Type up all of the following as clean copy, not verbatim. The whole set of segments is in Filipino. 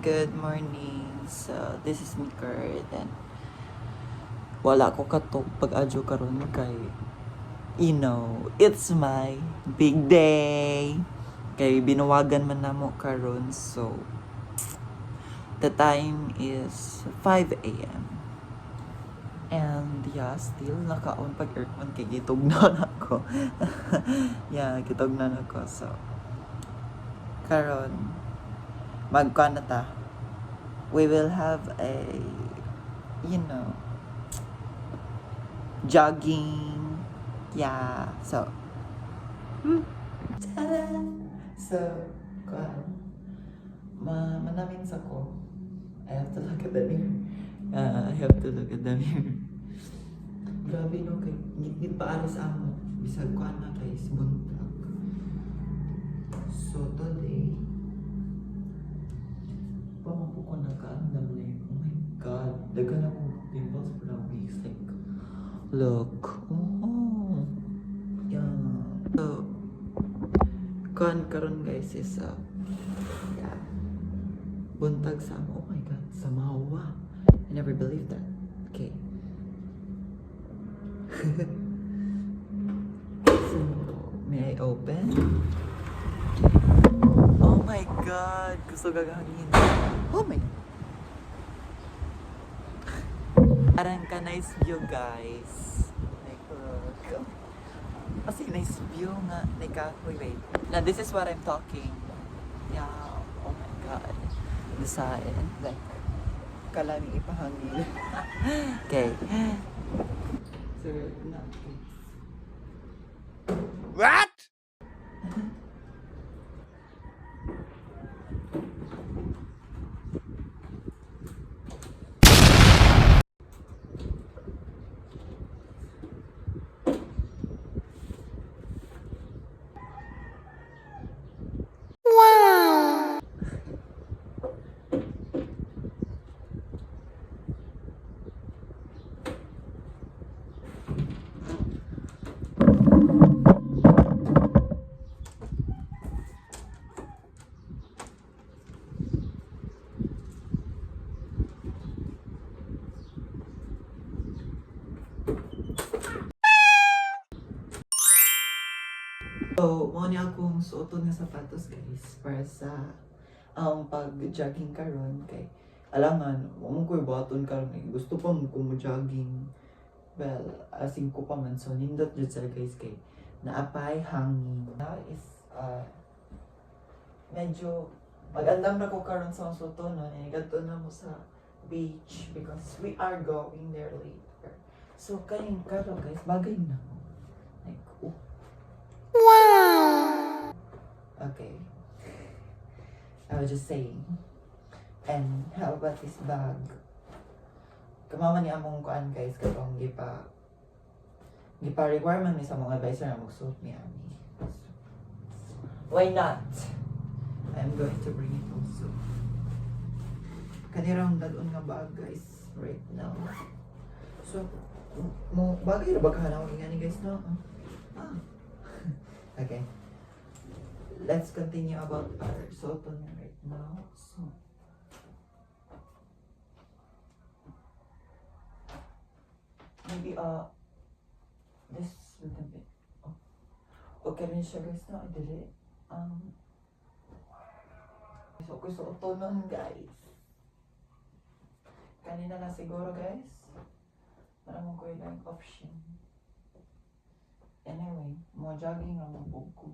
Good morning. So, this is me, Kurt. And wala ko katok pag-adyo karon kay, it's my big day. Kay binuwagan man namo karon. So, the time is 5 a.m. And yeah, still naka-on pag aircon kay gitugnan ako. Yeah, gitugnan ako. So, karon magkuan na ta. We will have a, jogging. Yeah. So, so, kuan. Manamin sa ko. I have to look at the mirror. I have to look at the mirror. Grabe no kay ngit pa aras amo. Bisag kuan na kay buntag. So today, pamampo ko nakaandam na yun. Oh my God. Dagan ako pimples for the weeks. Like, look. Oh. Yeah. So, karon guys is, yeah. Buntag sa amo. Oh my God. Samawa. I never believed that. Okay. So, may I open? Oh my God! Gusto gagawin. Oh my God! Parang ka nice view, guys. Like, kasi nice view nga. Like, wait. Now, this is what I'm talking. Yeah. Oh my God. The side. Like, kalaming ipahangin. Okay. So, not What? So, mo niya akong suoton nga sapatos guys para sa pag-jogging karon kay alangan mo ko buhaton karon gusto pa mo ko jogging. Well, asing ko pa man so nindot jud sa guys kay naapay hangin. Now is medyo magandang na ko karon sa suoton no gadto na mo sa beach because we are going there later. So kaning karon guys bagay na mo. Like, oh. Wow! Okay. I was just saying. And how about this bag? Kamaman ni among kuan guys katong gipa requirement ni sa mga advisor na magsuot ni ani. Why not? I'm going to bring it also. Kanirang dalon nga bag guys right now. So mo bagay ra ba kahanaw ingani guys no? Okay. Let's continue about our soton right now. So, maybe this little bit. Oh, okay rin siya guys. No, I did it. So, kusuoton nun guys. Kanina na siguro guys. Para mo ko yung option. Anyway, more jogging ang buko.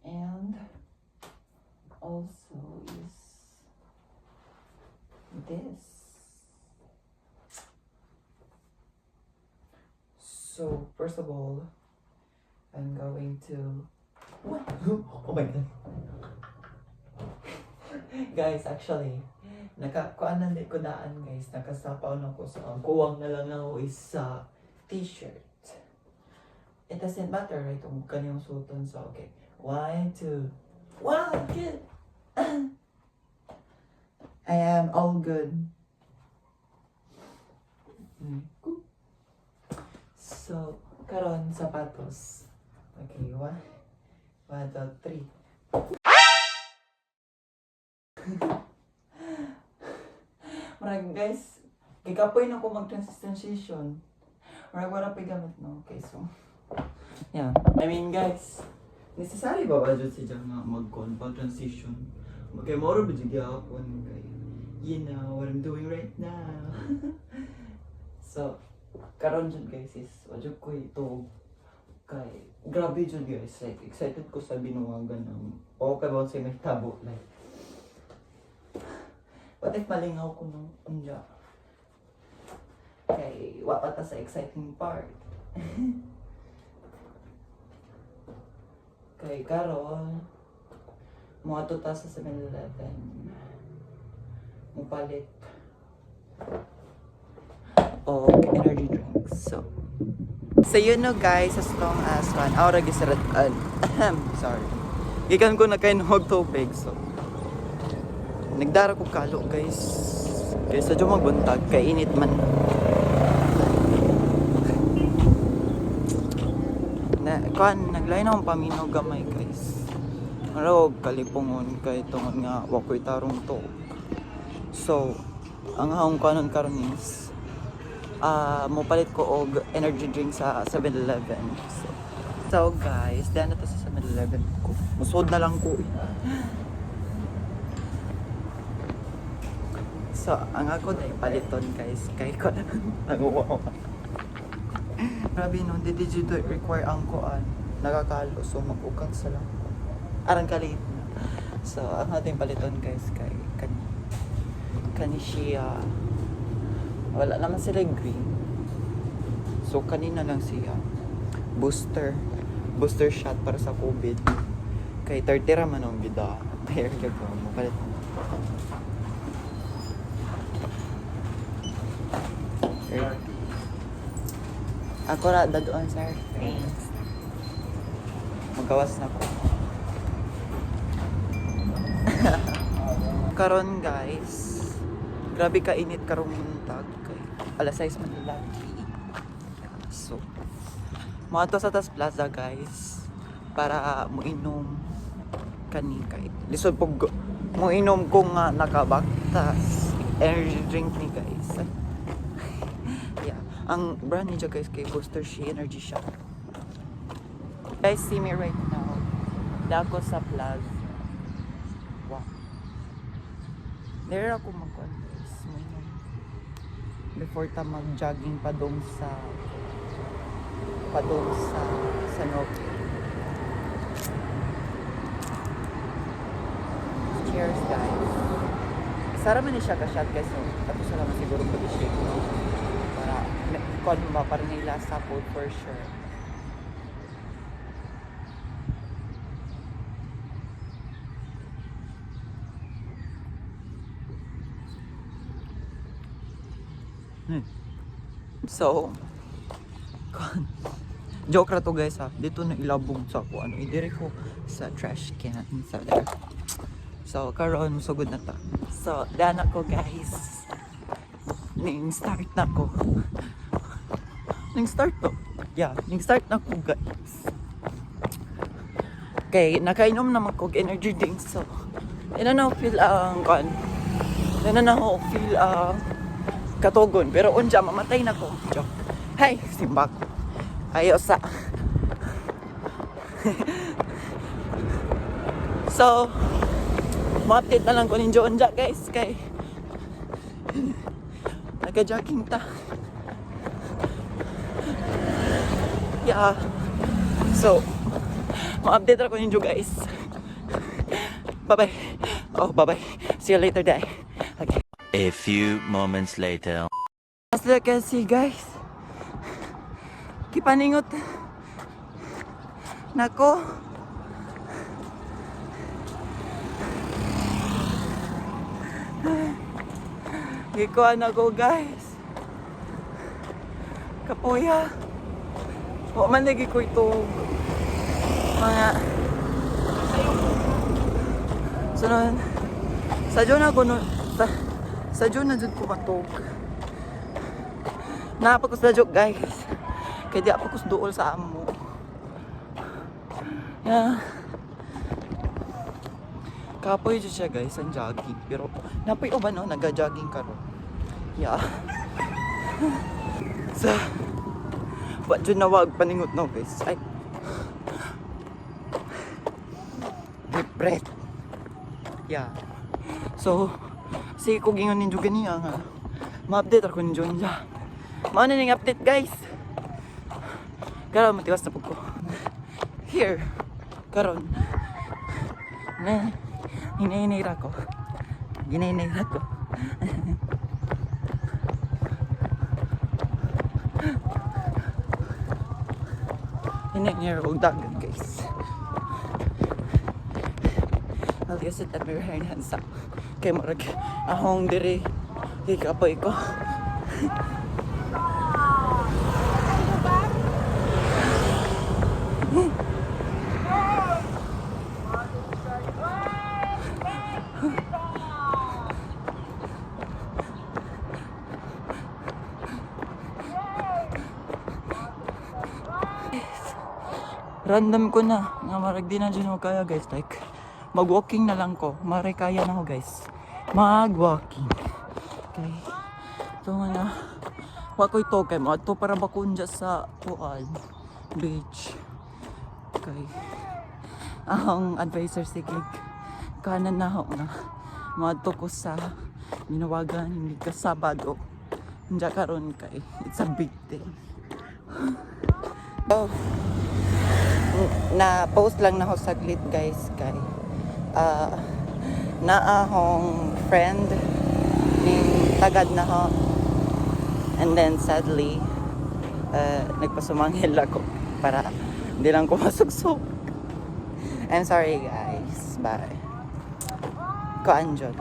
And also is this. So first of all, I'm going to what? Oh my God. Guys, actually, nakakuanan di ko daan guys. Nakasapaw na ko sa kuwang na lang ako is sa t-shirt. It doesn't matter, right? Kung kanyang suoton. So, okay. 1, 2. Wow, good. I am all good. So, karon sapatos. Okay, 1, 2, 3. Marag guys, kikapoy na ko mag-transition. Marag wala pa gamit no. Okay, so yeah. I mean guys, necessary ba ba dyan siya nga mag-conval transition? Okay, moro ba dyan gyapon kay you know what I'm doing right now. So, karon dyan guys is wadyo ko ito kay grabe dyan guys, like excited ko sa binuwagan ng okay ba sa may tabo like what if malingaw ko nung undya kay wala ta sa exciting part. Kay karon mga tuta sa 7-Eleven mupalit o energy drinks. So you know guys, as long as one hour gisarat sorry. Gikan ko na kay nog tubig so nagdara ko kalo guys. Kaysa dyan magbuntag, kainit man. Naglain akong paminaw gamay guys. Marag kalipungon kay tungon nga wakoy tarong to. So, ang haong kanon karon is mopalit ko og energy drink sa 7-Eleven. So guys, dahil na to sa 7-Eleven ko. Musod na lang ko. So, ang ako na paliton guys. Kay ko na nanguwaw. Grabe no, did you require ang kuan? Nakakalo, so mag-ukang sa lang. Arang kalit na. So, ang ating paliton guys kay kani siya. Wala naman sila green. So, kanina lang siya. Booster shot para sa COVID. Kay 30 raman ang bida. There you go. Mapalit mo. Ako ra dadoon sa friends. Magawas na ko. Karon guys, grabe ka init karong buntag kay alas 6 man lagi. So, mga to sa Tas Plaza guys para moinom kani kay lisod pog moinom kung nakabaktas energy drink ni guys. Yeah, ang brand niya guys kay Booster She Energy Shot. Guys, see me right now. Dako sa Plaza. Wow. There ako mag-on guys. Before ta mag-jogging padong sa Sanoke. Cheers guys. Sara man ni siya ka-shot guys. So, tapos na naman siguro pag-shake no? Para nila sa food for sure. So, joke ra to guys ha. Dito na ilabog sa ako. Idire ko sa trash can sa there. So, karon sugod na ta. So, dana ko guys. Ning start na ko. Ning start na ko guys. Okay, nakainom naman ko energy drinks. So, ina na feel katugon. Pero unja, mamatay na ko. Joke. Hay, simbak. Ayaw sa. So, ma-update na lang ko ninyo unja guys. Kay nagka-jogging ta. Yeah. So, ma-update na ko ninyo guys. Bye-bye. Oh, bye-bye. See you later, day. Okay. A few moments later. Basta kasi guys, kipaningot nako. Gikuan ako guys. Kapuya. Wa man lagi ko ito mga sunod. Sadyo na ko sadyo na dyan ko matog. Napag ko sadyo guys. Kaya di ako kusdool sa amo. Yeah. Kapoy dyan siya guys, ang jogging. Pero, napoy o ba no? Nag-jogging ka ro. Yeah. So, what dyan nawag paningot no guys? Ay. Deep breath. Yeah. So, sige ko gingon ninyo ganiya nga. Ma-update ako ninyo niya. Maano ning update guys? Karon matiwas na po ko. Here. Karon. Na, hinahinira ko. Hinahinira ko. Hinahinira ko dagat guys. I'll use it at my hair hands up. Kay marag ahong diri. Kay kapoy ko. Random ko na nga marag di na dyan ako kaya guys, like mag-walking na lang ko, maray kaya na ako guys, mag-walking. Okay, ito nga na wa ko ito kay mo ito para bakun dyan sa Pual Beach. Okay, ang advisor sigig kanan na ako nga maadto ko sa ginawagan hindi ka Sabado dyan karon kay it's a big day. Oh, na post lang na ako saglit guys kay na akong friend ning tagad na ako and then sadly nagpasumangil ako para hindi lang ko masuksok. I'm sorry guys, bye. Kaanjod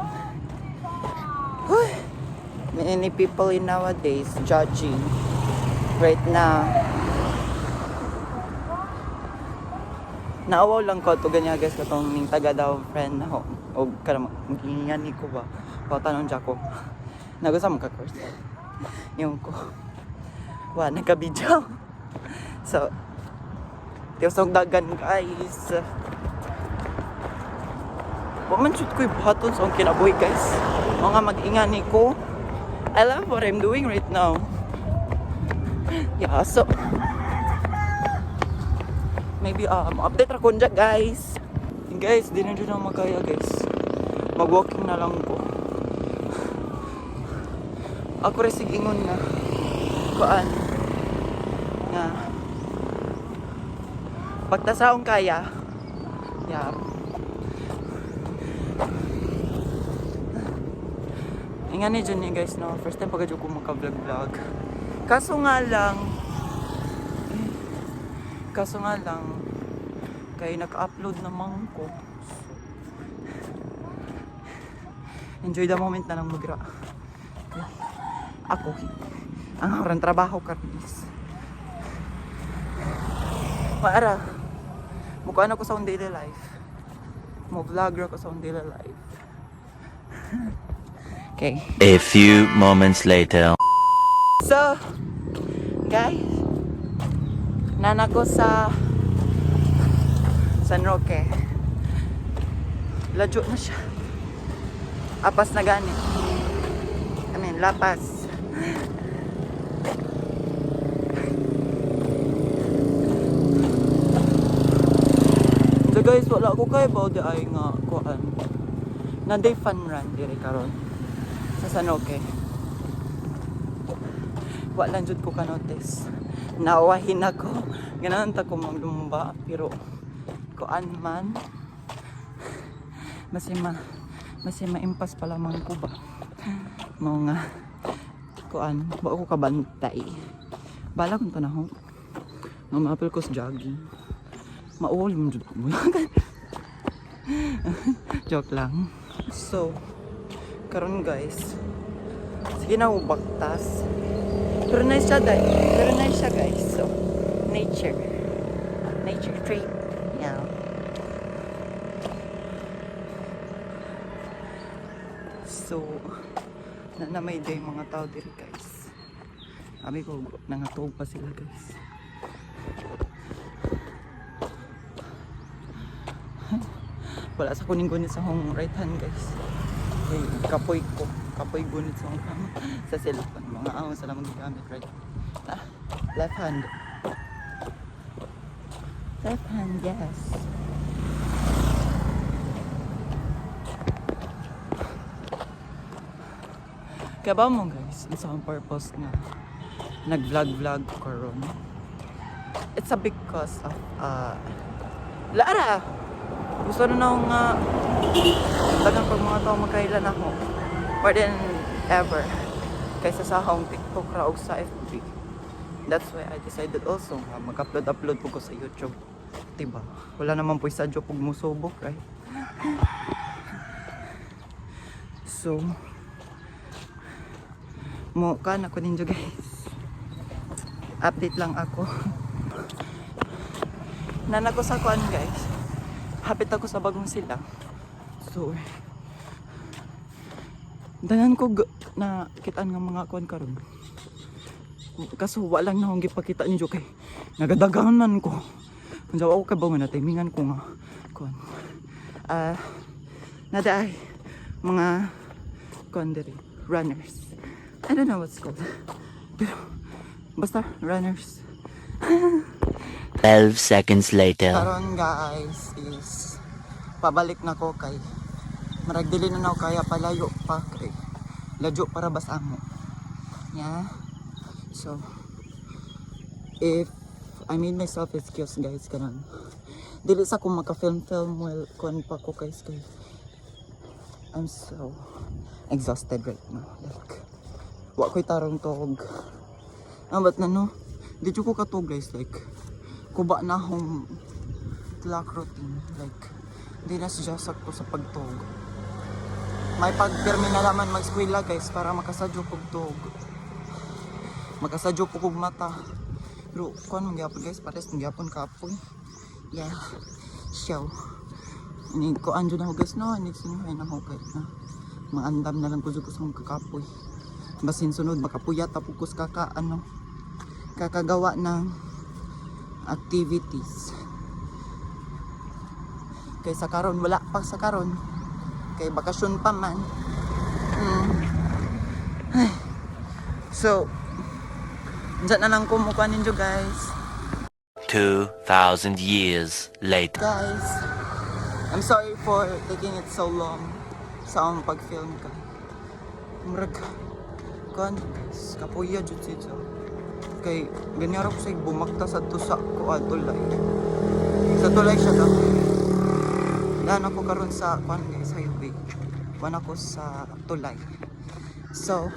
many people in nowadays judging right now. Naawaw lang ko to ganyan guys katong ning taga daw friend ako o karam maghingan ni ko ba patanong dyan ko nagusam ka course yung ko wa nagka-video so tiyosog dagan guys wa man shoot ko ibaton sa akong kinabuhi guys mga mag-ingan ni ko. I love what I'm doing right now. Yeah, so maybe update ra ko dyan guys. Guys, di na dyan ako magkaya guys. Mag-walking na lang ko. Ako rin sigingon na kuan nga pagtasaong kaya. Yeah. Ingan ni dyan guys no. First time pagkadyo ko maka-vlog. Kaso nga lang kay naka-upload naman ko. Enjoy the moment na lang magra. Ako ang harang trabaho karnis. Para mukhaan ako sa akong daily life. Mo vlogger ako sa akong daily life. Okay. A few moments later. So, guys, nana ko sa San Roque. Ladyo na siya. Apas na gani. I mean, lapas. So guys, wala ko kay ba di ay nga kuan. Nanday fun run diri karon sa San Roque. Wala jud ko ka-notice. Nawahin ako. Ganahan ta ko maglumba pero kuan man masih maimpas pa lamang ko ba mga kuan ba ako kabantay bala kung tanahon nga maapil ko sa jogging mauwal mo jud ko joke lang. So karon guys sige na ubaktas pero nice siya guys. So nature trip. Yeah. So na may day mga tao diri guys. Abi ko nangatog pa sila guys. Wala sa kuning gunit sa hong right hand guys. Okay, kapoy ko. Kapoy gunit sa hong sa cellphone. Mga ahon sa lamang gigamit right. Left hand. Left hand, yes. Kaya ba mo guys, sa akong purpose nga nag-vlog karon. It's a because of Lara! Gusto na nung dagang pag mga tao magkailan ako more than ever kaysa sa akong TikTok ra o sa FB. That's why I decided also mag-upload po ko sa YouTube. Diba? Wala naman po isa joke pag musubok, right? So mo ka na ko ninyo guys. Update lang ako. Nana ko sa kuan guys. Hapit ako sa bagong sila. So danan ko na kitaan nga mga kuan karon. Kaso wala lang na akong gipakita ninyo kay nagadagangan man ko. Kung ako kay ba nga timingan ko nga kuan. Nada ay mga kuan diri runners. I don't know what's called. Pero basta runners. 12 seconds later. Karon guys is pabalik na ko kay maragdili na ako kaya palayo pa kay ladyo para basa mo. Yeah. So if I made myself excuse guys karon. Dili sa ko maka-film well kon pa ko guys kay I'm so exhausted right now. Like wa ko'y tarong tog. But na no, di ko katog guys like kuba na akong clock routine like di na siya sakto sa pagtog. May pag-terminal naman mag-skwela guys para makasadyo kog tog. Makasadyo ko kog mata. Pero kuan mong gyapon guys, pares mong gyapon kapoy. Yeah. Show. Ini ko anjo na hugas no, ini sinuhay na hugay na. Maandam na lang ko sa mga kakapoy. Basin sunod makapuyat tapos kakagawa ng activities. Kay sa karon wala pa sa karon. Kay bakasyon pa man. So dyan na lang kumukuha ninyo guys. 2,000 years later. Guys, I'm sorry for taking it so long sa akong pag-film ka. Murag kan guys, kapuya jud siya. Kay ganyan ako sa bumakta sa tusa ko tulay. Sa tulay siya daw. Dan ako karon sa kan guys highway. Wan ako sa tulay. So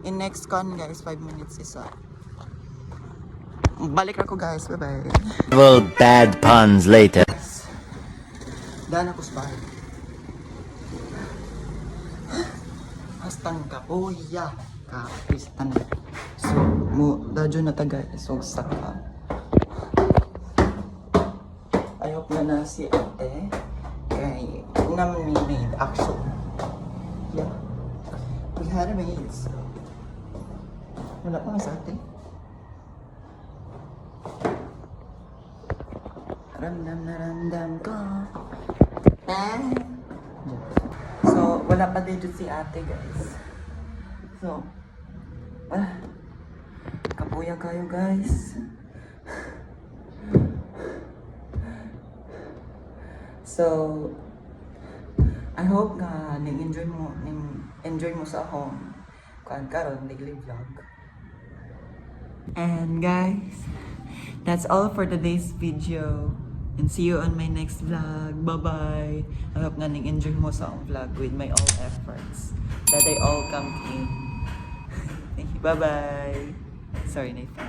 in next con guys 5 minutes isa. Balik ako guys, bye bye. Several bad puns later. Dan ako sa bahay. Hastang kapuya kapistan. So mo dadyo na taga isog sa ka. I hope na si ate kay naman may made action. Yeah, we had a maid. So wala pa nga sa ate. Ramdam na ramdam ko. So, wala pa dito si ate guys. So, kapuya kayo guys. So, I hope nga enjoy mo sa home. Karon daily vlog. And guys, that's all for today's video. And see you on my next vlog. Bye-bye. I hope nga enjoy mo sa akong vlog with my all efforts. That they all come in. Thank you. Bye-bye. Sorry, Nathan.